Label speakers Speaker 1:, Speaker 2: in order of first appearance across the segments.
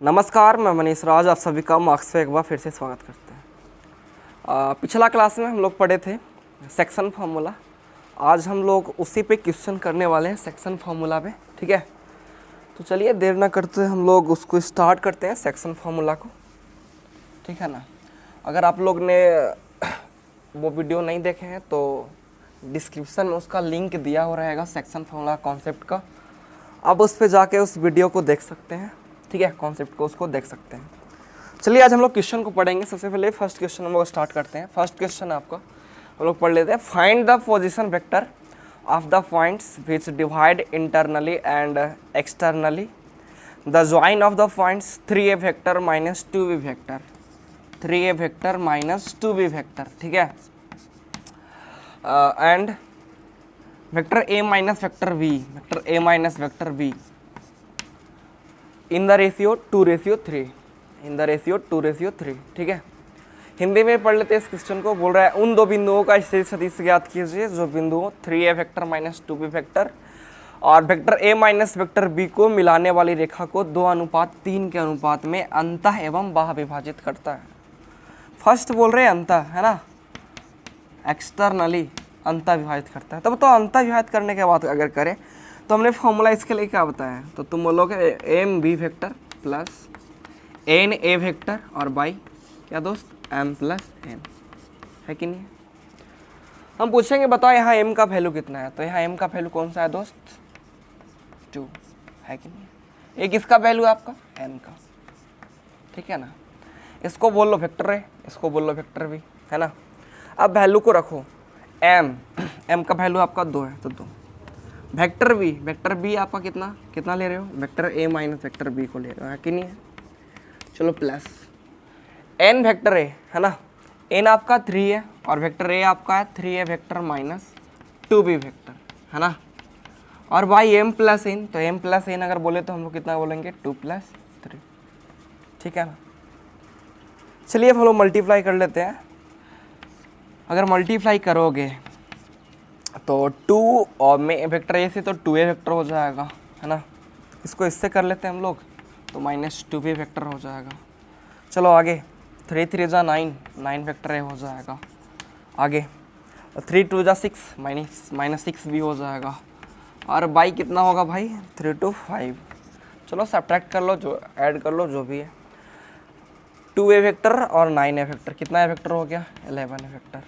Speaker 1: नमस्कार, मैं मनीष राज आप सभी का मार्क्स पे एक बार फिर से स्वागत करते हैं। पिछला क्लास में हम लोग पढ़े थे सेक्शन फार्मूला। आज हम लोग उसी पे क्वेश्चन करने वाले हैं सेक्शन फार्मूला पे, ठीक है। तो चलिए देर ना करते हम लोग उसको स्टार्ट करते हैं सेक्शन फार्मूला को, ठीक है ना। अगर आप लोग ने वो वीडियो नहीं देखे हैं तो डिस्क्रिप्शन में उसका लिंक दिया हुआ रहेगा सेक्शन फार्मूला कॉन्सेप्ट का, आप उस पर जाके उस वीडियो को देख सकते हैं, ठीक है। कॉन्सेप्ट को उसको देख सकते हैं। चलिए आज हम लोग क्वेश्चन को पढ़ेंगे। सबसे पहले फर्स्ट क्वेश्चन हम लोग स्टार्ट करते हैं। फर्स्ट क्वेश्चन आपका हम लोग पढ़ लेते हैं। Find the position vector of the points which divide internally and externally the join of the points 3a vector minus 2b vector, 3a vector minus 2b vector, ठीक है। And vector a minus vector b, vector a minus vector b in the ratio 2:3, in the ratio 2:3, ठीक है। हिंदी में पढ़ लेते हैं इस question को। बोल रहा है उन दो बिंदुओं का स्थिर सदिश ज्ञात कीजिए जो बिंदुओं 3a vector minus 2b vector और vector a minus vector b को मिलाने वाली रेखा को 2:3 के अनुपात में अंतः एवं बाह्य विभाजित करता है। फर्स्ट बोल रहे हैं अंतः, है ना, एक्सटर्नली अंतः विभाजित करता है। तब तो अंतः विभाजित करने के बाद अगर करें तो हमने फॉर्मूला इसके लिए क्या बताया, तो तुम बोलोगे M B vector plus N ए वेक्टर और बाई क्या दोस्त एम प्लस एन, है कि नहीं। हम पूछेंगे बताओ यहाँ एम का वैल्यू कितना है, तो यहाँ एम का वैल्यू कौन सा है दोस्त, 2, है कि नहीं। ये किसका वैल्यू है आपका, एन का, ठीक है ना। इसको बोल लो वेक्टर ए, इसको बोल लो वेक्टर बी, है ना। अब वैल्यू को रखो एम, एम का वैल्यू आपका 2 है तो 2। वेक्टर बी, वेक्टर बी आपका कितना कितना ले रहे हो, vector A minus vector B को ले रहे हो, है कि नहीं है। चलो प्लस एन वेक्टर ए, है ना, एन आपका 3 है और वेक्टर ए आपका है 3a vector minus 2b vector, है ना। और बाई एम प्लस एन, तो एम प्लस एन अगर बोले तो हम लोग कितना बोलेंगे 2 + 3, ठीक है ना। चलिए अब हम लोग मल्टीप्लाई कर लेते हैं। अगर मल्टीप्लाई करोगे तो 2 और में वेक्टर ए से तो 2a वेक्टर हो जाएगा, है ना। इसको इससे कर लेते हैं हम लोग तो माइनस 2b वेक्टर हो जाएगा। चलो आगे 3 3 जा 9, 9 वेक्टर ए हो जाएगा। आगे 3 2 जा 6, माइनस 6 भी हो जाएगा। और बाई कितना होगा भाई 3 2 5। चलो सब्ट्रैक्ट कर लो, जो ऐड कर लो जो भी है। 2a वेक्टर और 9a वेक्टर, कितना ए वेक्टर हो गया 11 वेक्टर।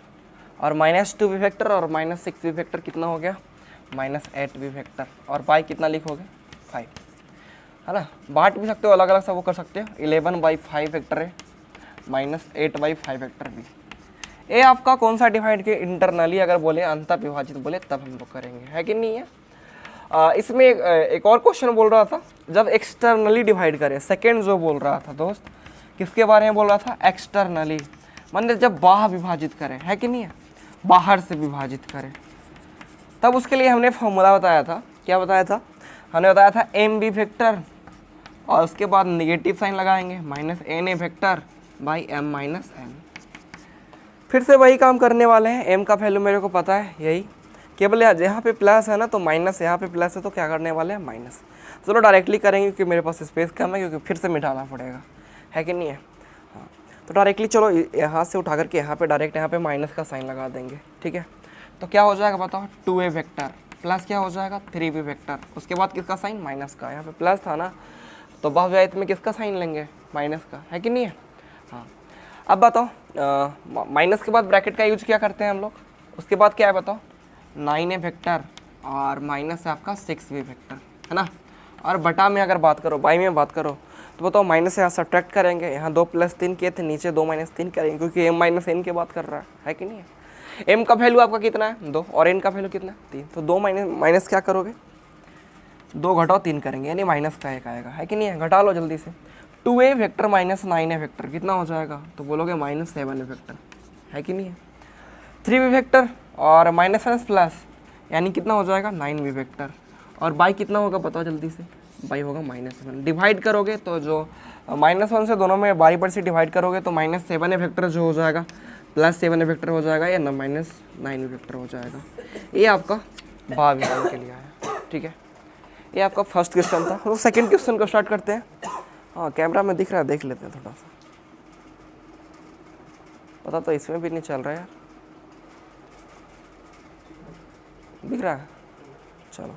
Speaker 1: और माइनस 2b वेक्टर और माइनस 6b वेक्टर कितना हो गया माइनस 8b वेक्टर। और बाई कितना लिखोगे 5, है ना। बांट भी सकते हो, अलग अलग सब वो कर सकते हो। 11/5 वेक्टर है माइनस 8/5 वेक्टर बी। ए आपका कौन सा डिवाइड के इंटरनली अगर बोले अंतः विभाजित बोले तब हम लोग करेंगे, है कि नहीं है। इसमें एक और क्वेश्चन बोल रहा था जब एक्सटर्नली डिवाइड करें। सेकेंड जो बोल रहा था दोस्त किसके बारे में बोल रहा था, एक्सटर्नली, मतलब जब बाहर विभाजित करें, है कि नहीं है, बाहर से विभाजित करें। तब उसके लिए हमने फॉर्मूला बताया था। क्या बताया था, हमने बताया था एम बी वेक्टर और उसके बाद नेगेटिव साइन लगाएंगे minus n A vector by m minus n. फिर से वही काम करने वाले हैं। एम का वैल्यू मेरे को पता है यही, केवल यहाँ पे प्लस है ना तो माइनस, यहाँ पे प्लस है तो क्या करने वाले हैं माइनस। चलो डायरेक्टली करेंगे क्योंकि मेरे पास स्पेस कम है, क्योंकि फिर से मिटाना पड़ेगा, है कि नहीं है। हाँ तो डायरेक्टली चलो यहाँ से उठा करके यहाँ पे डायरेक्ट यहाँ पे माइनस का साइन लगा देंगे, ठीक है। तो क्या हो जाएगा बताओ 2a वेक्टर प्लस क्या हो जाएगा 3b वेक्टर। उसके बाद किसका साइन माइनस का, यहाँ पे प्लस था ना तो बहुविभाजित में किसका साइन लेंगे माइनस का, है कि नहीं है। हाँ अब बताओ माइनस के बाद ब्रैकेट का यूज क्या करते हैं हम लोग। उसके बाद क्या है बताओ 9a वेक्टर और माइनस है आपका 6b वेक्टर, है ना। और बटा में अगर बात करो, बाई में बात करो तो बताओ माइनस से यहाँ सब्ट्रैक्ट करेंगे, यहाँ 2 + 3 किए थे, नीचे 2 - 3 करेंगे क्योंकि m माइनस n की बात कर रहा है कि नहीं है। m का वैल्यू आपका कितना है 2 और n का वैल्यू कितना है 3, तो 2 माइनस क्या करोगे 2 घटाओ 3 करेंगे यानी माइनस का 1 आएगा, है कि नहीं है। घटा लो जल्दी से। 2a vector minus 9a vector कितना हो जाएगा, तो बोलोगे माइनस 7a वेक्टर, है कि नहीं है। 3b वेक्टर और माइनस प्लस यानी कितना हो जाएगा 9b वेक्टर। और बाई कितना होगा बताओ जल्दी से, बाई होगा -1। डिवाइड करोगे तो जो -1 से दोनों में बारी बारी से डिवाइड करोगे तो -7a वेक्टर जो हो जाएगा +7a वेक्टर हो जाएगा या -9a वेक्टर हो जाएगा। ये आपका बाह्य विभाजन के लिए है, ठीक है। ये आपका फर्स्ट क्वेश्चन था। तो सेकंड क्वेश्चन को स्टार्ट करते हैं। हाँ कैमरा में दिख रहा है, देख लेते हैं थोड़ा सा। पता तो इसमें भी नहीं चल रहा है यार, दिख रहा है। चलो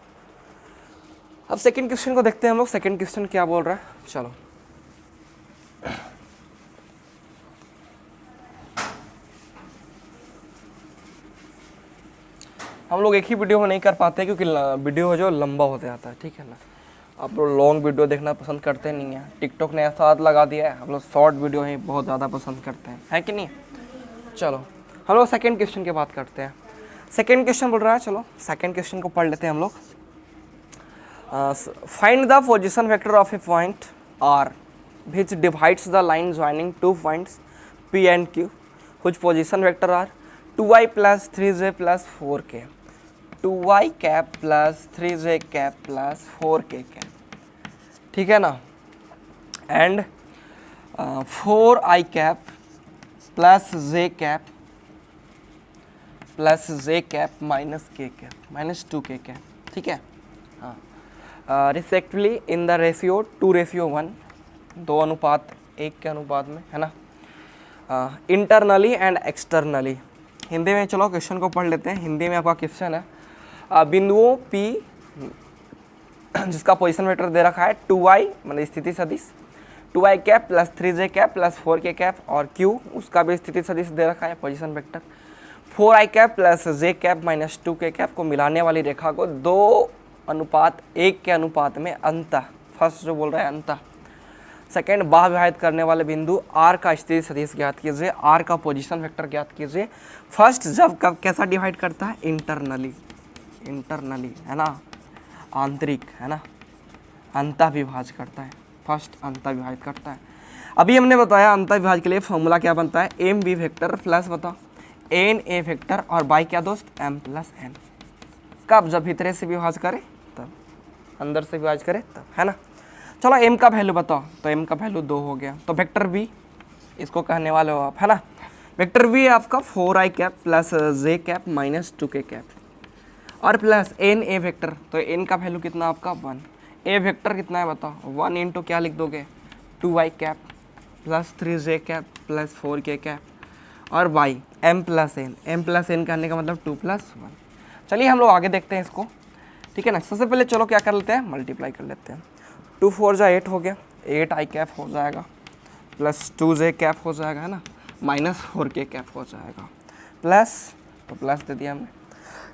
Speaker 1: अब सेकंड क्वेश्चन को देखते हैं हम लोग। सेकंड क्वेश्चन क्या बोल रहा है, चलो हम लोग एक ही वीडियो में नहीं कर पाते क्योंकि वीडियो जो लंबा होता जाता है, ठीक है ना। आप लोग लॉन्ग वीडियो देखना पसंद करते नहीं हैं, टिकटॉक ने ऐसा हाथ लगा दिया है, हम लोग शॉर्ट वीडियो ही बहुत ज़्यादा पसंद करते हैं, है कि नहीं। चलो हम लोग सेकंड क्वेश्चन की बात करते हैं। सेकंड क्वेश्चन बोल रहा है, चलो सेकंड क्वेश्चन को पढ़ लेते हैं हम लोग। Find the position vector of a point R which divides the line joining two points P and Q, which position vector are 2i plus 3j plus 4k, 2i cap plus 3j cap plus 4k cap, ठीक है ना। And 4i cap plus j cap plus j cap minus k cap minus 2k cap, ठीक है। हाँ respectively in the ratio 2:1, 2:1 के अनुपात में, है ना। इंटरनली एंड एक्सटर्नली, हिंदी में चलो क्वेश्चन को पढ़ लेते हैं। हिंदी में आपका क्वेश्चन है बिंदुओं P जिसका पोजीशन वेक्टर दे रखा है 2i मतलब स्थिति सदिश, 2i cap plus 3j cap plus 4k cap, और Q उसका भी स्थिति सदिश दे रखा है position vector 4i cap plus j cap minus 2k cap को मिलाने वाली रेखा को 2:1 के अनुपात में अंतः, फर्स्ट जो बोल रहा है अंतः, सेकेंड बाह विभाजित करने वाले बिंदु R का स्थिति सदिश ज्ञात कीजिए, R का पोजीशन वेक्टर ज्ञात कीजिए। फर्स्ट जब कब कैसा डिवाइड करता है, इंटरनली, इंटरनली है ना, आंतरिक है ना, अंतः विभाज करता है, फर्स्ट अंतः विभाजित करता है। अभी हमने बताया अंतः विभाज के लिए फॉर्मूला क्या बनता है, एम बी वेक्टर प्लस बताओ एन ए वेक्टर और बाई क्या दोस्त एम प्लस एन। कब, जब भीतरे से विभाज करे तब, अंदर से विभाज करे तब, है ना। चलो m का वैल्यू बताओ, तो m का वैल्यू 2 हो गया, तो वेक्टर v इसको कहने वाले हो आप, है ना। वेक्टर v है आपका 4i cap plus j cap minus 2k cap और प्लस n a वेक्टर, तो n का वैल्यू कितना आपका 1, a वेक्टर कितना है बताओ, 1 इंटू क्या लिख दोगे 2i cap plus 3j cap plus 4k cap और y m प्लस n कहने का मतलब 2 + 1। चलिए हम लोग आगे देखते हैं इसको, ठीक है ना। सबसे पहले चलो क्या कर लेते हैं, मल्टीप्लाई कर लेते हैं। 2 4 जा 8 हो गया, 8i कैप हो जाएगा प्लस 2j कैप हो जाएगा, है ना, माइनस 4k कैप हो जाएगा, प्लस तो प्लस दे दिया हमने।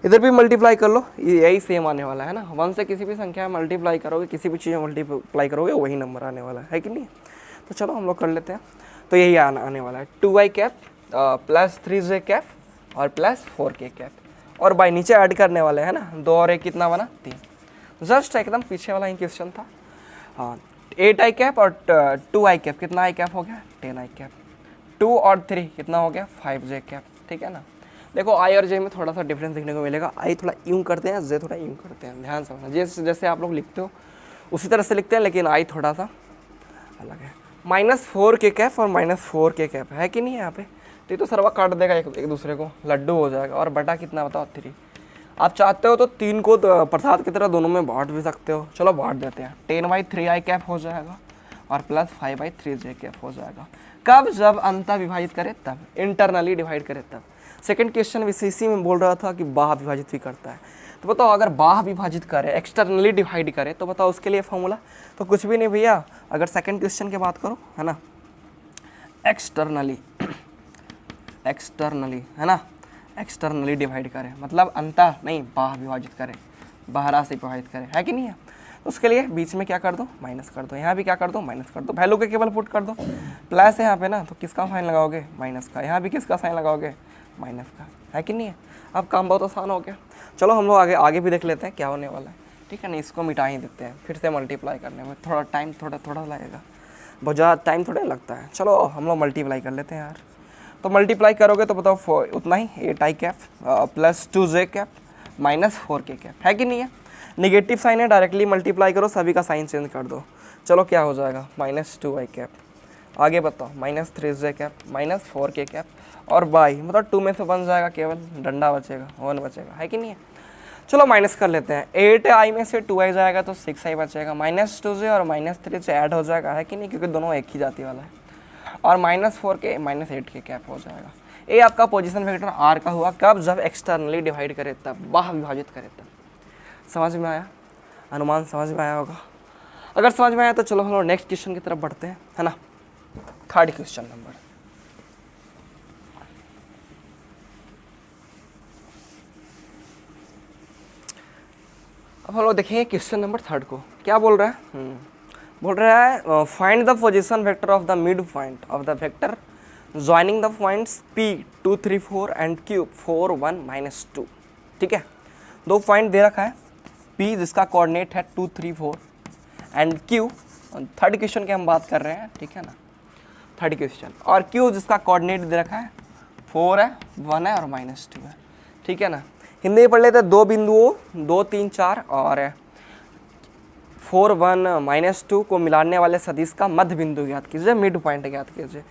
Speaker 1: इधर भी मल्टीप्लाई कर लो, यही सेम आने वाला है ना। 1 से किसी भी संख्या में मल्टीप्लाई करोगे, किसी भी चीज़ में मल्टीप्लाई करोगे वही नंबर आने वाला है कि नहीं। तो चलो हम लोग कर लेते हैं, तो यही आने वाला है 2i cap plus 3j cap और प्लस 4k कैप और बाई नीचे ऐड करने वाले हैं ना, 2 और 1 कितना बना 3। जस्ट एकदम पीछे वाला ही क्वेश्चन था। हाँ 8i कैप और 2i कैप, कितना i कैप हो गया 10i कैप, 2 और 3 कितना हो गया 5j कैप, ठीक है ना। देखो i और j में थोड़ा सा डिफरेंस देखने को मिलेगा, i थोड़ा यूं करते हैं, j थोड़ा यूं करते हैं, ध्यान से समझना। जैसे जैसे आप लोग लिखते हो उसी तरह से लिखते हैं, लेकिन i थोड़ा सा अलग है। -4k कैप और -4k कैप है कि नहीं यहाँ पे, तो ये तो सरवा काट देगा एक दूसरे को, लड्डू हो जाएगा। और बटा कितना बताओ 3। आप चाहते हो तो 3 को प्रसाद की तरह दोनों में बांट भी सकते हो, चलो बांट देते हैं। 10/3i कैप हो जाएगा और प्लस 5/3j कैप हो जाएगा। कब, जब अंतः विभाजित करे तब, इंटरनली डिवाइड करे तब। सेकंड क्वेश्चन इसी में बोल रहा था कि बाह विभाजित भी करता है, तो बताओ अगर बाह विभाजित करे, एक्सटर्नली डिवाइड करे, तो बताओ उसके लिए फॉर्मूला तो कुछ भी नहीं भैया। अगर सेकंड क्वेश्चन की बात करो, है ना, एक्सटर्नली है ना, एक्सटर्नली डिवाइड करे मतलब अंतः नहीं, बाह विभाजित करे, बाहरा से विभाजित करे, है कि नहीं है। तो उसके लिए बीच में क्या कर दो, माइनस कर दो, यहाँ भी क्या कर दो, माइनस कर दो, वैल्यू के केवल पुट कर दो। प्लस है यहाँ पे ना, तो किसका साइन लगाओगे, माइनस का। यहाँ भी किसका साइन लगाओगे, माइनस का, है कि नहीं है। अब काम बहुत आसान हो गया। चलो हम लोग आगे भी देख लेते हैं क्या होने वाला है, ठीक है ना। इसको मिटा ही देते हैं, फिर से मल्टीप्लाई करने में थोड़ा टाइम थोड़ा लगेगा, बहुत ज़्यादा टाइम थोड़ा लगता है। चलो हम लोग मल्टीप्लाई कर लेते हैं यार। तो मल्टीप्लाई करोगे तो बताओ उतना ही 8i cap plus 2j cap minus 4k cap, है कि नहीं है। नेगेटिव साइन है, डायरेक्टली मल्टीप्लाई करो, सभी का साइन चेंज कर दो। चलो क्या हो जाएगा, -2i कैप, आगे बताओ -3j cap minus 4k cap और बाई मतलब 2 में से बन जाएगा, केवल डंडा बचेगा, 1 बचेगा, है कि नहीं है। चलो माइनस कर लेते हैं, 8i में से 2i जाएगा तो 6i बचेगा, -2j और -3 ऐड हो जाएगा, है कि नहीं, क्योंकि दोनों एक ही जाति वाला है, और -4 के -8 के कैप हो जाएगा। ये आपका पोजीशन वेक्टर आर का हुआ, कब, जब एक्सटर्नली डिवाइड करे तब, बाह्य विभाजित करे तब। समझ में आया, अनुमान समझ में आया होगा। अगर समझ में आया तो चलो हम लोग नेक्स्ट क्वेश्चन की तरफ बढ़ते हैं, है ना। थर्ड क्वेश्चन नंबर, अब हम लोग देखेंगे क्वेश्चन नंबर थर्ड को क्या बोल रहा है। बोल रहा है find the position vector of the mid point of the vector joining the points P 2 3 4 and Q 4 1 -2। ठीक है, दो पॉइंट दे रखा है, P जिसका कोऑर्डिनेट है 2 3 4 एंड Q, थर्ड क्वेश्चन की हम बात कर रहे हैं, ठीक है ना, थर्ड क्वेश्चन, और Q जिसका कोऑर्डिनेट दे रखा है 4 है, 1 है और -2 है। ठीक है ना, हिंदी में पढ़ लेते हैं, दो बिंदुओं 2 3 4 और 4 1 -2 को मिलाने वाले सदिश का मध्य बिंदु ज्ञात कीजिए, मिड पॉइंट ज्ञात कीजिए।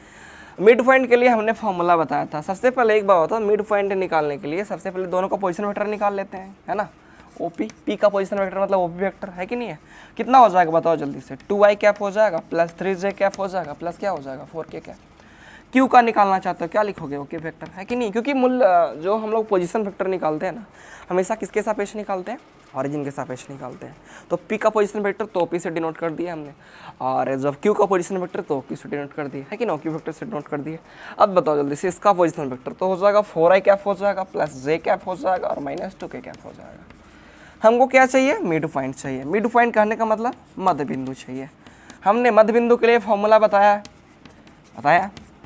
Speaker 1: मिड पॉइंट के लिए हमने फॉर्मूला बताया था। सबसे पहले एक बात होता है, मिड पॉइंट निकालने के लिए सबसे पहले दोनों का पोजीशन वेक्टर निकाल लेते हैं, है ना। ओपी, पी का पोजीशन वेक्टर मतलब ओपी वेक्टर, है कि नहीं है। कितना हो जाएगा बताओ जल्दी से, 2i कैप हो जाएगा प्लस 3j कैप हो जाएगा प्लस क्या हो जाएगा 4k कैप। क्यू का निकालना चाहते हो क्या लिखोगे, ओके वेक्टर, है कि नहीं, क्योंकि मूल जो हम लोग पोजीशन वेक्टर निकालते हैं ना, हमेशा किसके सापेक्ष निकालते हैं, ऑरिजिन के सापेक्ष निकालते हैं। तो पी का पोजीशन वेक्टर तो पी से डिनोट कर दिया हमने, और जब क्यू का पोजीशन वेक्टर तो क्यू से डिनोट कर दिया, है कि ना, क्यू वेक्टर से डिनोट कर दिया। अब बताओ जल्दी से, इसका पोजीशन वेक्टर तो हो जाएगा 4i कैप हो जाएगा प्लस j कैप हो जाएगा और -2k कैप हो जाएगा। हमको क्या चाहिए, मिड पॉइंट चाहिए। मिड पॉइंट कहने का मतलब मध्य बिंदु चाहिए। हमने मध्य बिंदु के लिए फॉर्मूला बताया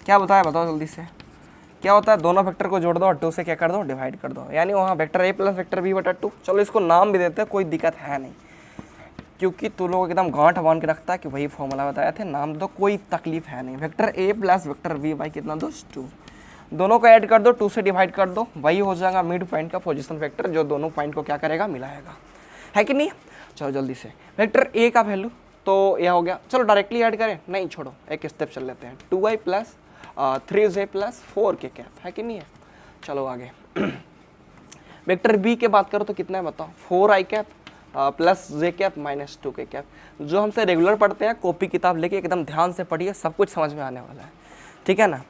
Speaker 1: क्या बताया, बताओ जल्दी से, क्या होता है, दोनों वेक्टर को जोड़ दो और 2 से क्या कर दो, डिवाइड कर दो, यानी वहाँ vector a plus vector b बटा 2। चलो इसको नाम भी देते हैं, कोई दिक्कत है नहीं, क्योंकि तू लोग एकदम गांठ बांध के रखता है कि वही फॉर्मूला बताया थे, नाम दो, कोई तकलीफ है नहीं। Vector a plus vector b by कितना दो, 2, दोनों को ऐड कर दो, 2 से डिवाइड कर दो, वही हो जाएगा मिड पॉइंट का पोजीशन वेक्टर, जो दोनों पॉइंट को क्या करेगा, मिलाएगा, है कि नहीं। चलो जल्दी से, वेक्टर a का वैल्यू तो यह हो गया, चलो डायरेक्टली ऐड करें, नहीं छोड़ो, एक स्टेप चल लेते हैं, 2i plus 3j plus 4k cap, है कि नहीं है। चलो आगे वेक्टर b के बात करो तो कितना है बताओ, 4i cap plus j cap -2k cap. जो हमसे रेगुलर पढ़ते हैं, कॉपी किताब लेके एकदम ध्यान से पढ़िए, सब कुछ समझ में आने वाला है, ठीक है ना।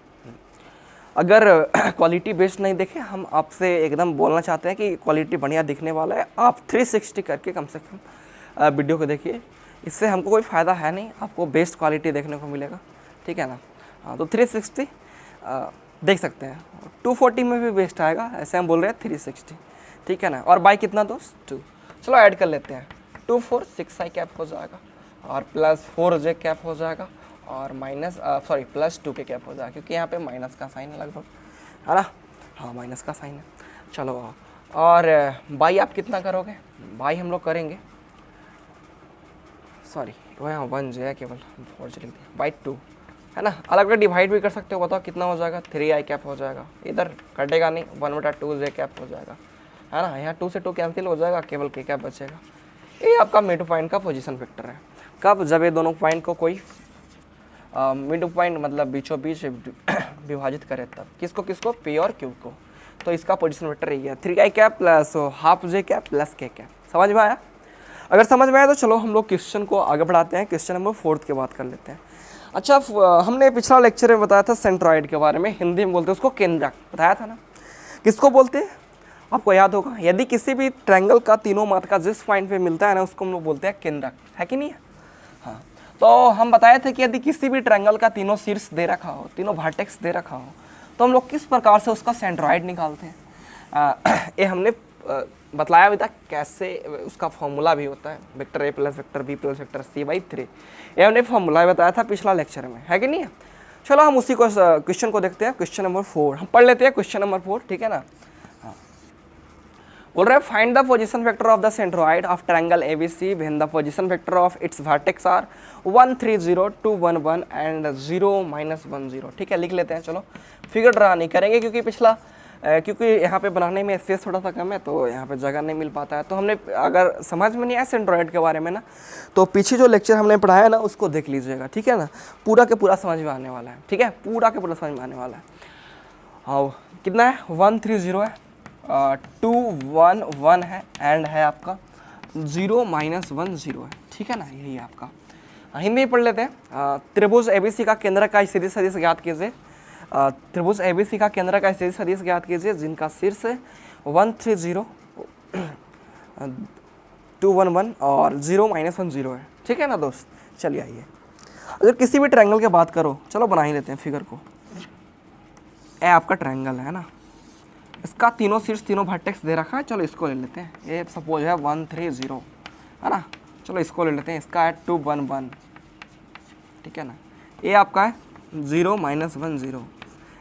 Speaker 1: अगर क्वालिटी बेस्ड नहीं देखे, हम आपसे एकदम बोलना चाहते हैं कि क्वालिटी बढ़िया दिखने वाला है, आप 360 करके कम से कम वीडियो को देखिए, इससे हमको कोई फ़ायदा है नहीं, आपको बेस्ट क्वालिटी देखने को मिलेगा, ठीक है ना। हाँ, तो 360 देख सकते हैं, 240 में भी बेस्ट आएगा, ऐसे हम बोल रहे हैं 360, ठीक है ना। और बाई कितना दोस्त, 2, चलो ऐड कर लेते हैं, 2 4 6i कैप हो जाएगा और प्लस 4j कैप हो जाएगा और प्लस 2k कैप हो जाएगा, क्योंकि यहाँ पे माइनस का साइन है लगभग, है ना। हाँ, माइनस का साइन है। चलो, और बाई आप कितना करोगे, बाई हम लोग करेंगे, सॉरी वो यहाँ 1j है केवल, 4j लिख दिया, बाई 2, है ना। अलग अलग डिवाइड भी कर सकते हो, बताओ कितना हो जाएगा, 3i कैप हो जाएगा, इधर कटेगा नहीं, 1/2j कैप हो जाएगा, है ना। यहाँ 2 से 2 कैंसिल हो जाएगा, केवल k कैप बचेगा। ये आपका मिड पॉइंट का पोजीशन वेक्टर है। कब, जब ये दोनों पॉइंट को कोई मिड पॉइंट मतलब बीचों बीच विभाजित करे तब, किसको किसको, p और q को। तो इसका पोजीशन वेक्टर यही है, 3i cap plus half j cap plus k cap. समझ में आया। अगर समझ में आया तो चलो हम लोग क्वेश्चन को आगे बढ़ाते हैं, क्वेश्चन नंबर 4 की बात कर लेते हैं। अच्छा, हमने पिछला लेक्चर में बताया था सेंट्रॉइड के बारे में, हिंदी में बोलते हैं उसको केंद्रक, बताया था ना। किसको बोलते हैं, आपको याद होगा, यदि किसी भी ट्रायंगल का तीनों मात्रा जिस पॉइंट पे मिलता है ना, उसको हम लोग बोलते हैं केंद्रक, है कि नहीं है। हाँ, तो हम बताए थे कि यदि किसी भी ट्रायंगल का तीनों शीर्ष दे रखा हो, तीनों वर्टेक्स दे रखा हो, तो हम लोग किस प्रकार से उसका सेंट्रॉइड निकालते हैं। ये हमने बतलाया भी था कैसे, उसका फॉर्मूला भी होता है, vector a plus vector b plus vector c by 3। ये हमने फॉर्मूला बताया था पिछला लेक्चर में, है कि नहीं है। चलो हम उसी को क्वेश्चन को देखते हैं, क्वेश्चन नंबर 4 हम पढ़ लेते हैं, क्वेश्चन नंबर 4, ठीक है ना। हाँ, बोल रहे हैं find the position vector of the centroid of triangle ABC when the position vector of its vertex are 1 3 0 2 1 1 and 0 -1 0। ठीक है, लिख लेते हैं। चलो फिगर ड्रा नहीं करेंगे क्योंकि यहाँ पे बनाने में स्पेस थोड़ा सा कम है, तो यहाँ पे जगह नहीं मिल पाता है। तो हमने, अगर समझ में नहीं आया सेंट्रॉइड के बारे में ना, तो पीछे जो लेक्चर हमने पढ़ाया ना उसको देख लीजिएगा, ठीक है ना। पूरा के पूरा समझ में आने वाला है, ठीक है, पूरा के पूरा समझ में आने वाला है। हाँ, कितना है, 1 3 0 है, 2 1 1 है एंड है आपका 0 -1 0 है, ठीक है ना, यही है आपका। हिंदी में पढ़ लेते हैं। त्रिभुज एबीसी का केंद्र का स्थिति सदिश ज्ञात कीजिए। त्रिभुज एबीसी का केंद्र का स्थिति सदिश ज्ञात कीजिए जिनका शीर्ष 130 211 और 0 -1 0 है, ठीक है ना दोस्त। चलिए आइए, अगर किसी भी ट्रायंगल की बात करो, चलो बना ही लेते हैं फिगर को। ए आपका ट्रायंगल है ना, इसका तीनों शीर्ष तीनों वर्टेक्स दे रखा है, चलो इसको ले लेते हैं। ये सपोज है 130 है ना, चलो इसको ले लेते हैं। इसका है 211, ठीक है ना। ये आपका है 0 -1 0।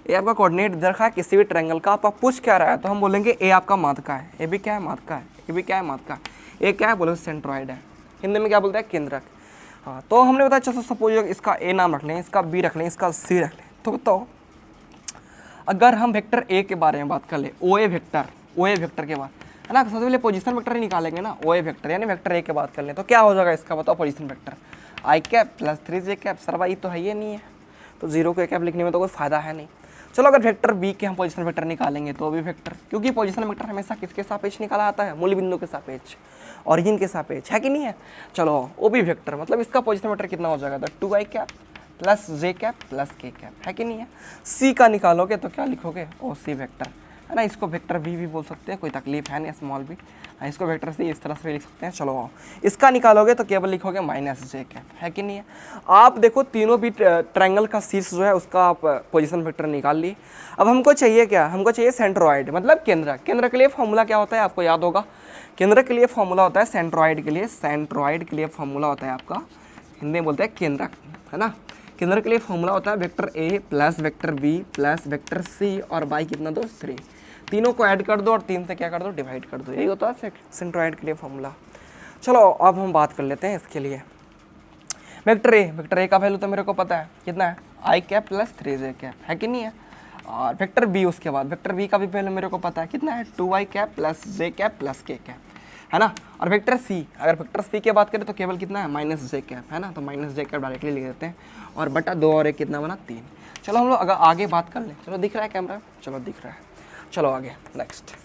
Speaker 1: ये आपका कोऑर्डिनेट दे रखा है किसी भी ट्रायंगल का। आपका पूछ क्या रहा है तो हम बोलेंगे ए आपका माध्य का है, ए भी क्या है माध्य का है, ए भी क्या है माध्य का है, ए क्या है बोलो सेंट्रॉइड है, हिंदी में क्या बोलते हैं केंद्रक। हाँ, तो हमने बताया चलो सपोज इसका ए नाम रख लें, इसका बी रख लें, इसका सी रख लें। तो बताओ अगर हम वेक्टर ए के बारे में बात कर ले, ओ ए वेक्टर के बाद है ना, सबसे पहले पोजीशन वेक्टर ही निकालेंगे ना, ओ ए वेक्टर यानी वेक्टर ए के बात कर लें तो क्या हो जाएगा इसका, बताओ position vector I cap plus 3j cap. Sir भाई तो है ये नहीं है, तो 0 को ए कैप लिखने में तो कोई फायदा है नहीं। चलो अगर वेक्टर बी के हम पोजीशन वेक्टर निकालेंगे तो भी वेक्टर, क्योंकि पोजीशन वेक्टर हमेशा किसके सापेक्ष निकाला आता है, मूल बिंदु के सापेक्ष, ऑरिजिन के सापेक्ष, है कि नहीं है। चलो ओ बी वेक्टर मतलब इसका पोजीशन वेक्टर कितना हो जाएगा, 2i cap plus j cap plus k cap, है कि नहीं है। सी का निकालोगे तो क्या लिखोगे, ओ सी वेक्टर है ना, इसको वेक्टर बी भी बोल सकते हैं, कोई तकलीफ है नहीं, स्मॉल बी। इसको वेक्टर सी इस तरह से भी लिख सकते हैं। चलो इसका निकालोगे तो केवल लिखोगे -j कैप, है कि नहीं है। आप देखो तीनों भी ट्रायंगल का शीर्ष जो है उसका आप पोजीशन वेक्टर निकाल लिए। अब हमको चाहिए क्या, हमको चाहिए सेंट्रॉइड मतलब केंद्र। केंद्र के लिए फॉर्मूला क्या होता है आपको याद होगा, केंद्र के लिए फॉर्मूला होता है सेंट्रॉइड के लिए, सेंट्रॉइड के लिए फॉर्मूला होता है आपका, हिंदी में बोलते हैं केंद्रक, है ना। केंद्र के लिए फॉर्मूला होता है vector a plus vector b plus vector c और बाई कितना दो 3, तीनों को ऐड कर दो और 3 से क्या कर दो डिवाइड कर दो, यही होता है सेंट्रॉइड के लिए फॉर्मूला। चलो अब हम बात कर लेते हैं इसके लिए वेक्टर ए का वैल्यू तो मेरे को पता है कितना है, आई कैप प्लस 3j कैप, है कि नहीं है। और वेक्टर बी उसके बाद वेक्टर बी का भी वैल्यू मेरे को पता है कितना है, 2i cap plus j cap plus k cap, है ना। और वेक्टर सी, अगर वेक्टर सी की बात करें तो केवल कितना है -j कैप, है ना, तो -j कैप डायरेक्टली लिख देते हैं और बटा 2 और 1 कितना बना 3। चलो हम लोग अगर आगे बात कर लें, चलो दिख रहा है कैमरा, चलो दिख रहा है, चलो आगे नेक्स्ट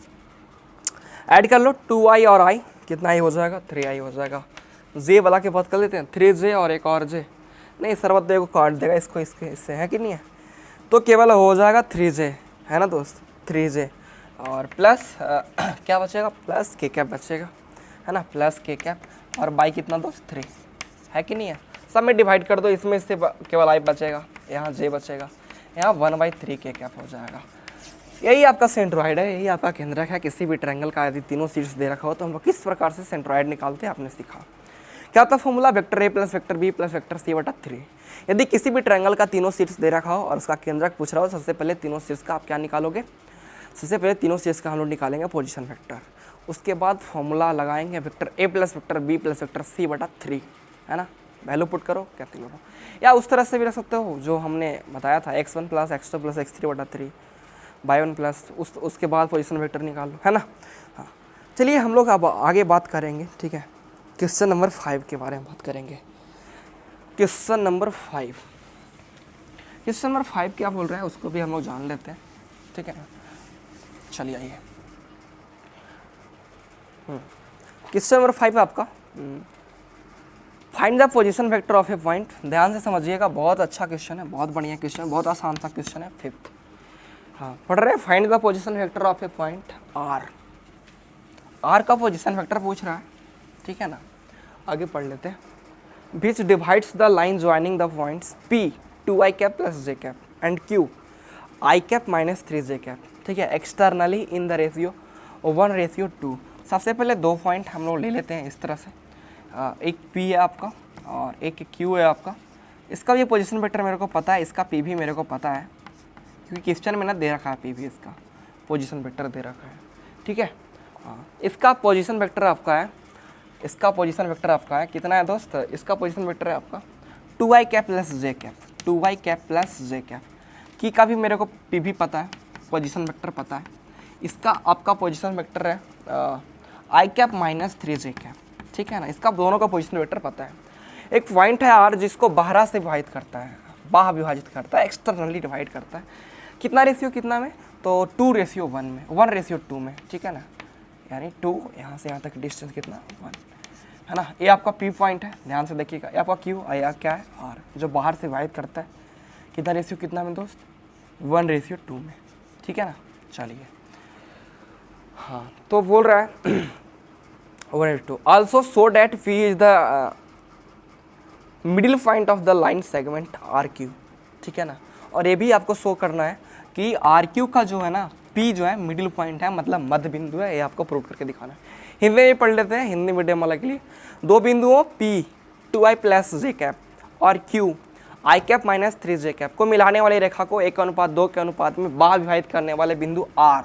Speaker 1: ऐड कर लो 2i और i, कितना i हो जाएगा 3i हो जाएगा। j वाला के बात कर लेते हैं, 3j और एक और j, नहीं सर्वत देखो काट देगा इसको इससे, है कि नहीं है, तो केवल हो जाएगा 3j, है ना दोस्त 3j और प्लस क्या बचेगा, प्लस k कैप बचेगा, है ना, प्लस k कैप और बाई कितना दोस्त 3, है कि नहीं है। सब में डिवाइड कर दो, इसमें से केवल i बचेगा, यहाँ j बचेगा, यहाँ 1/3 k कैप हो जाएगा। यही आपका सेंट्रॉइड है, यही आपका केंद्रक है किसी भी ट्रायंगल का। यदि तीनों शीर्ष दे रखा हो तो हम लोग किस प्रकार से सेंट्रॉइड निकालते हैं आपने सीखा। क्या होता है formula, vector a plus vector b plus vector c बटा 3। यदि किसी भी ट्रायंगल का तीनों शीर्ष दे रखा हो और उसका केंद्रक पूछ रहा हो, सबसे पहले तीनों शीर्ष का आप क्या निकालोगे, सबसे पहले तीनों शीर्ष का हम लोग निकालेंगे पोजीशन वेक्टर, उसके बाद फॉर्मूला लगाएंगे vector a plus vector b plus vector c बटा 3, है ना, वैल्यू पुट करो कहते हो, या उस तरह से भी रख सकते हो जो हमने बताया था x1 plus x2 plus x3 बटा 3 बाई 1 प्लस उसके बाद पोजीशन वेक्टर निकाल लो, है ना। हाँ चलिए हम लोग अब आगे बात करेंगे, ठीक है, क्वेश्चन नंबर 5 के बारे में बात करेंगे। क्वेश्चन नंबर 5, क्वेश्चन नंबर 5 क्या बोल रहा है उसको भी हम लोग जान लेते हैं, ठीक है। चलिए आइए, क्वेश्चन नंबर 5 आपका find the position vector of a point. ध्यान से समझिएगा, बहुत अच्छा क्वेश्चन है, बहुत बढ़िया क्वेश्चन है, बहुत आसान सा क्वेश्चन है। 5th, हाँ पढ़ रहे हैं, find the position vector of a point R का पोजीशन वेक्टर पूछ रहा है, ठीक है ना। आगे पढ़ लेते हैं, विच divides the line joining the points P 2i cap plus j cap and Q i cap minus 3j cap, ठीक है, एक्सटर्नली इन द रेशियो 1:2। सबसे पहले 2 पॉइंट हम लोग ले लेते हैं इस तरह से, एक P है आपका और एक Q है आपका। इसका भी पोजीशन वेक्टर मेरे को पता है, इसका P भी मेरे को पता है, क्योंकि क्वेश्चन में ना दे रखा है P भी, इसका पोजीशन वेक्टर दे रखा है, ठीक है। इसका पोजीशन वेक्टर आपका है, इसका पोजीशन वेक्टर आपका है कितना है दोस्त, इसका पोजीशन वेक्टर है आपका 2i cap plus j cap, 2i cap plus j cap. की का भी मेरे को P भी पता है, पोजीशन वेक्टर पता है। इसका आपका पोजीशन वेक्टर है i cap minus 3j cap, ठीक है ना। इसका दोनों का पोजीशन वेक्टर पता है। एक पॉइंट है R जिसको बाहर से विभाजित करता है, बाह्य विभाजित करता है, एक्सटर्नली डिवाइड करता है, कितना रेशियो कितना में, तो 2:1 में, 1:2 में, ठीक है ना, यानी 2 यहाँ से यहाँ तक डिस्टेंस कितना 1 है ना। ये आपका P पॉइंट है, ध्यान से देखिएगा, ये आपका Q और यह क्या है R, जो बाहर से वाइड करता है कितना रेशियो कितना में दोस्त, 1:2 में, ठीक है ना। चलिए हाँ, तो बोल रहा है 1:2 also show that P is the middle point of the line segment RQ, ठीक है ना। और ये भी आपको शो करना है कि RQ का जो है ना P जो है मिडिल पॉइंट है, मतलब मध्य बिंदु है, ये आपको प्रूव करके दिखाना है। हिंदी में पढ़ लेते हैं, हिंदी मीडियम वाला के लिए, दो बिंदुओं P 2i + j और Q i - 3j को मिलाने वाली रेखा को 1:2 के अनुपात में बाह्य विभाजित करने वाले बिंदु R,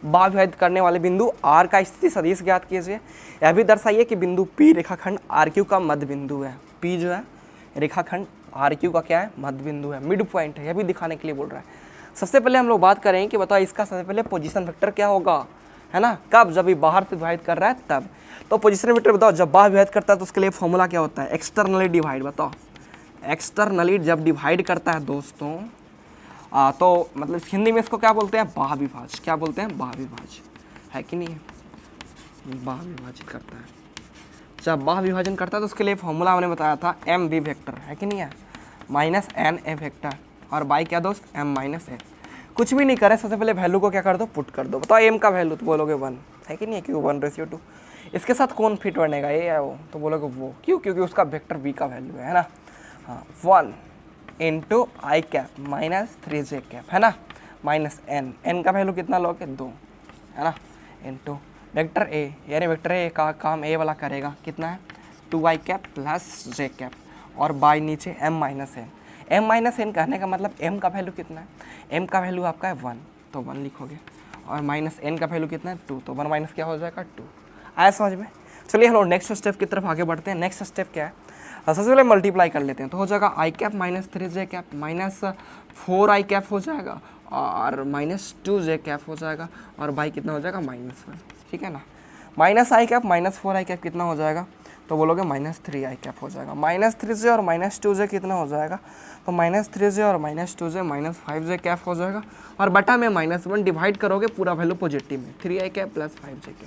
Speaker 1: बाह्य विभाजित करने वाले बिंदु R का स्थिति सदिश ज्ञात कीजिए। यह भी दर्शाइए कि बिंदु P रेखाखंड RQ का मध्य बिंदु है। P जो है रेखाखंड RQ का क्या है, मध्य बिंदु है, मिड पॉइंट है, यह भी दिखाने के लिए बोल रहा है। सबसे पहले हम लोग बात करेंगे कि बताओ इसका सबसे पहले पोजीशन वेक्टर क्या होगा, है ना, कब, जब ये बाहर से विभाजित कर रहा है तब। तो पोजीशन वेक्टर बताओ, जब बाहर विभाजित करता है तो उसके लिए फॉर्मूला क्या होता है, एक्सटर्नली डिवाइड। बताओ एक्सटर्नली जब डिवाइड करता है दोस्तों, तो मतलब हिंदी में इसको क्या बोलते हैं, बाह्य विभाज्य। क्या बोलते हैं, बाह्य विभाज्य, है कि नहीं है, बाह्य विभाजित करता है। जब बाह्य विभाजन करता है तो उसके लिए फॉर्मूला हमने बताया था MV वेक्टर, है कि नहीं है, -NA वेक्टर, और बाई क्या दोस्त M-A। कुछ भी नहीं करे, सबसे पहले वैल्यू को क्या कर दो, पुट कर दो। बताओ M का वैल्यू, तो बोलोगे 1, है कि नहीं है, क्यों 1:2। इसके साथ कौन फिट बनेगा, ये है वो, तो बोलोगे वो, क्यों, क्योंकि उसका वेक्टर V का वैल्यू है ना। हाँ, 1 × i - 3j है ना, -N का वैल्यू कितना लोगे 2, है ना, इंटू वेक्टर A, यानी वेक्टर A का काम A वाला करेगा, कितना है 2i + j, और बाई नीचे M-N। M-N कहने का मतलब M का वैल्यू कितना है, M का वैल्यू आपका है 1, तो 1 लिखोगे, और -N का वैल्यू कितना है 2, तो 1 माइनस क्या हो जाएगा 2। आया समझ में। चलिए हम लोग नेक्स्ट स्टेप की तरफ आगे बढ़ते हैं। नेक्स्ट स्टेप क्या है, सबसे पहले मल्टीप्लाई कर लेते हैं, तो हो जाएगा i - 3j -4i हो जाएगा, और -2j हो जाएगा, और बाई कितना हो जाएगा -1, ठीक है ना। -i - 4i कितना हो जाएगा, तो बोलोगे -3i हो जाएगा, -3j और -2j कितना हो जाएगा, तो -3j और -2j -5j हो जाएगा, और बटा में -1 डिवाइड करोगे, पूरा वैल्यू पॉजिटिव में, 3i + 5j,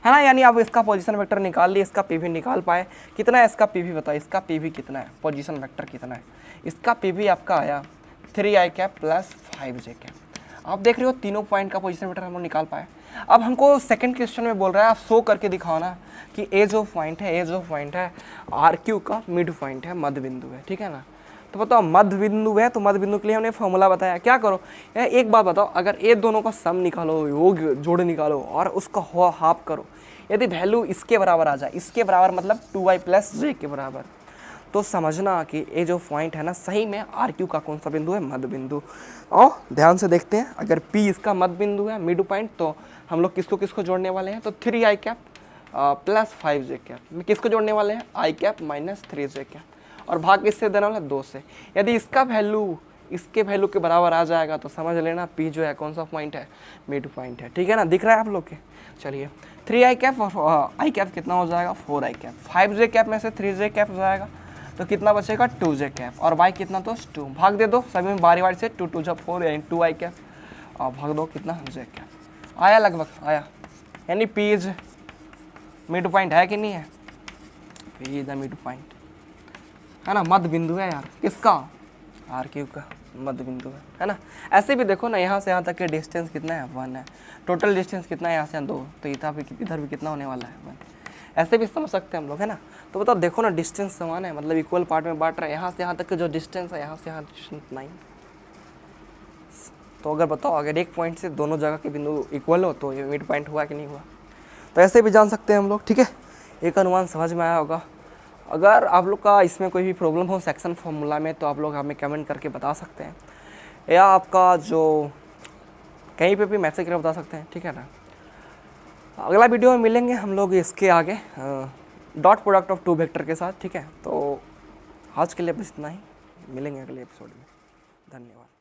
Speaker 1: है ना। यानी आप इसका पोजीशन वेक्टर निकाल लिए, इसका पीवी निकाल पाए। कितना है इसका पीवी, बताओ इसका पीवी कितना है, पोजीशन वेक्टर कितना है, इसका पीवी आपका आया 3i + 5j। आप देख रहे हो तीनों पॉइंट का पोजीशन वेक्टर हम लोग निकाल पाए। अब हमको सेकंड क्वेश्चन में बोल रहा है, आप शो करके दिखाओ ना कि ए जो पॉइंट है RQ का मिड पॉइंट है, मध्य बिंदु है, ठीक है ना। तो बताओ मध्य बिंदु है, तो मध्य बिंदु के लिए हमने फॉर्मूला बताया। क्या करो, एक बात बताओ, अगर ये दोनों का सम निकालो, योग जोड़ निकालो, और उसका हाफ करो, यदि वैल्यू इसके बराबर आ जाए, इसके बराबर मतलब 2i + j के बराबर, तो समझना कि ये जो पॉइंट है ना, सही में RQ का कौन सा बिंदु है, मध्य बिंदु। और ध्यान से देखते हैं, अगर P इसका मध्य बिंदु है, मिड पॉइंट, तो हम लोग किसको किसको जोड़ने वाले हैं, तो 3i + 5j में किसको जोड़ने वाले हैं, i - 3j, और भाग किससे देना वाला, 2 से। यदि इसका वैल्यू इसके वैल्यू के बराबर आ जाएगा तो समझ लेना P जो है कौन सा पॉइंट है, मिड पॉइंट है, ठीक है ना, दिख रहा है आप लोग के। चलिए 3i और i कितना हो जाएगा, 4i, 5j में से 3j हो जाएगा, तो कितना बचेगा 2j, और बाई कितना, तो 2, भाग दे दो सभी में बारी बारी से, 2 2 4 यानी 2i, और भाग दो कितना, j। आया लगभग आया, यानी P इज मिड पॉइंट, है कि नहीं है, P is the mid point, है ना, मध्य बिंदु है यार, किसका, RQ का मध्य बिंदु है ना। ऐसे भी देखो ना, यहाँ से यहाँ तक के डिस्टेंस कितना है, 1 है, टोटल डिस्टेंस कितना है, यहाँ से 2, तो इधर भी कितना होने वाला है, 1। ऐसे भी समझ सकते हैं हम लोग, है ना। तो बताओ देखो ना, डिस्टेंस समान है, मतलब इक्वल पार्ट में बांट रहा है, यहाँ से यहाँ तक के जो डिस्टेंस है, यहाँ से यहाँ डिस्टेंस 9। तो अगर बताओ, अगर एक पॉइंट से दोनों जगह के बिंदु इक्वल हो तो ये मिड पॉइंट हुआ कि नहीं हुआ, तो ऐसे भी जान सकते हैं हम लोग, ठीक है। एक अनुमान समझ में आया होगा। अगर आप लोग का इसमें कोई भी प्रॉब्लम हो सेक्शन फॉर्मूला में, तो आप लोग हमें कमेंट करके बता सकते हैं, या आपका जो कहीं पे भी मैसेज करके बता सकते हैं, ठीक है ना। अगला वीडियो में मिलेंगे हम लोग इसके आगे डॉट प्रोडक्ट ऑफ 2 वेक्टर के साथ, ठीक है। तो आज के लिए बस इतना ही, मिलेंगे अगले एपिसोड में, धन्यवाद।